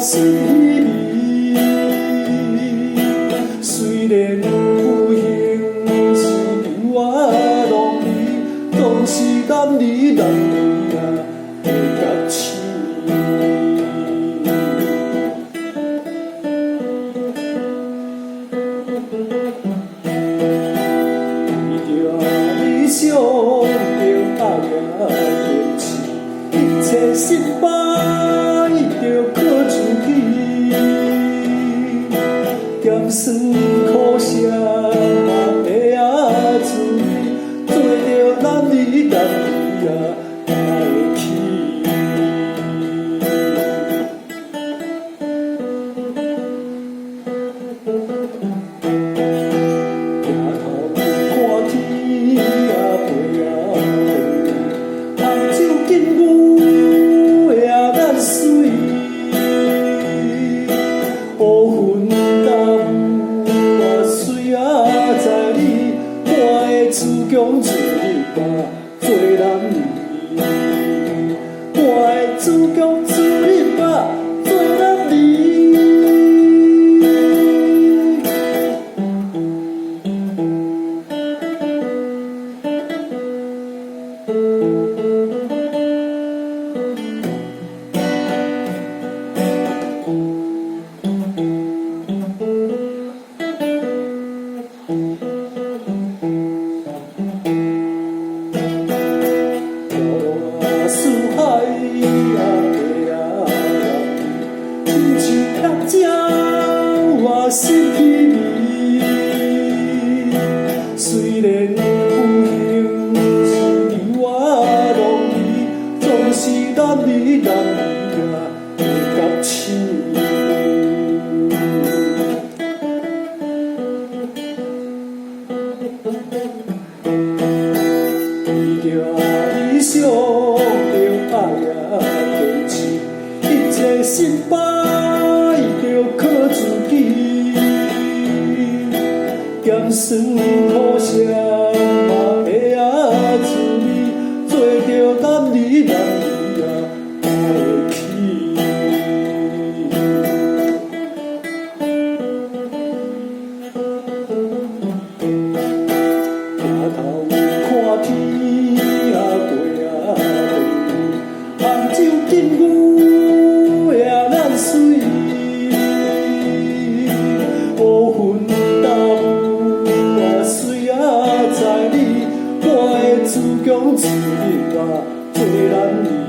是你，虽然有幸是由我浪里，总是男儿男儿啊会甲醒。为着理想，着爱坚持，一切失败。 着靠自己，咸酸苦涩嘛会自味，做着男儿男儿啊会起。抬头看天啊飞啊飞，红酒紧舞也难水。 乌云淡雾，水啊在你，我的自强自立吧，做男儿。我的自强自立吧，做男儿。四海啊地啊，亲像黑鸟我失去你。虽然有幸是由我浪里，总是男儿男儿啊会甲醒。为着理想。 坚持，一切失败着靠自己，咸酸苦涩嘛会自味，做着男儿男儿啊会起。抬头看天啊飞啊飞。 红酒紧舞也难水，乌云淡雾啊，水啊在你，我的自强自立啊，做男儿。